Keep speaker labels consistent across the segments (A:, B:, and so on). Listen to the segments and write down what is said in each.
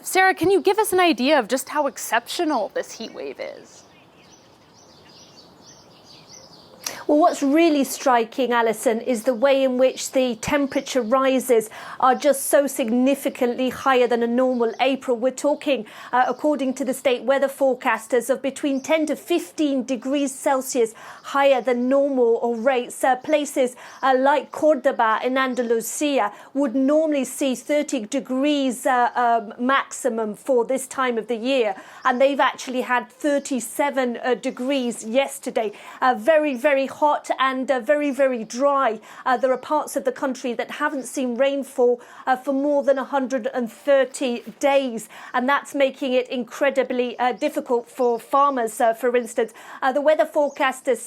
A: Sarah, can you give us an idea of just how exceptional this heat wave is?
B: Well, what's really striking, Alison, is the way in which the temperature rises are just so significantly higher than a normal April. We're talking, according to the state weather forecasters, of between 10 to 15 degrees Celsius higher than normal or rates. Places like Cordoba in Andalusia would normally see 30 degrees maximum for this time of the year. And they've actually had 37 degrees yesterday. Very, very hot and very, very dry. There are parts of the country that haven't seen rainfall for more than 130 days, and that's making it incredibly difficult for farmers, for instance. The weather forecasters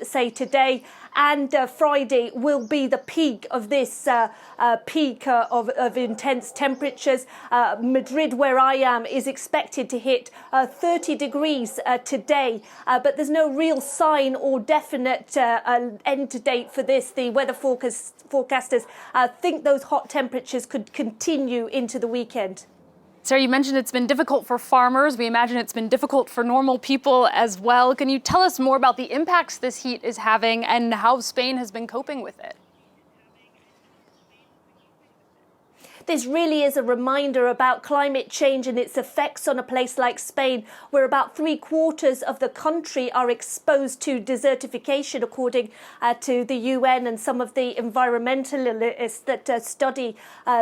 B: say today and Friday will be the peak of this peak of intense temperatures. Madrid, where I am, is expected to hit 30 degrees today, but there's no real sign or definite end date for this. The weather forecasters think those hot temperatures could continue into the weekend.
A: Sarah, you mentioned it's been difficult for farmers. We imagine it's been difficult for normal people as well. Can you tell us more about the impacts this heat is having and how Spain has been coping with it?
B: This really is a reminder about climate change and its effects on a place like Spain, where about 3/4 of the country are exposed to desertification, according to the UN and some of the environmentalists that study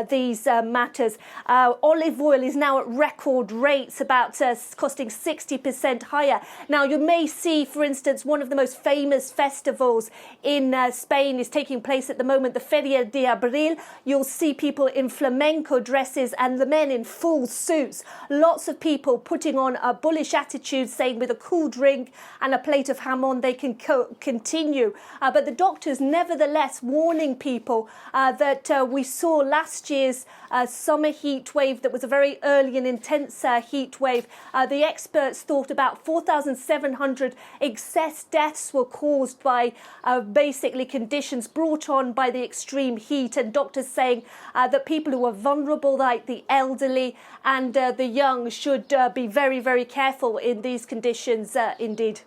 B: these matters. Olive oil is now at record rates, about costing 60% higher. Now, you may see, for instance, one of the most famous festivals in Spain is taking place at the moment, the Feria de Abril. You'll see people in flamenco dresses and the men in full suits. Lots of people putting on a bullish attitude, saying with a cool drink and a plate of jamon they can continue. But the doctors nevertheless warning people that we saw last year's summer heat wave that was a very early and intense heat wave. The experts thought about 4,700 excess deaths were caused by basically conditions brought on by the extreme heat, and doctors saying that people who are vulnerable, like the elderly and the young, should be very, very careful in these conditions indeed.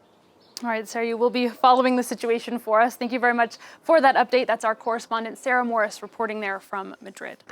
A: All right, Sarah, you will be following the situation for us. Thank you very much for that update. That's our correspondent, Sarah Morris, reporting there from Madrid.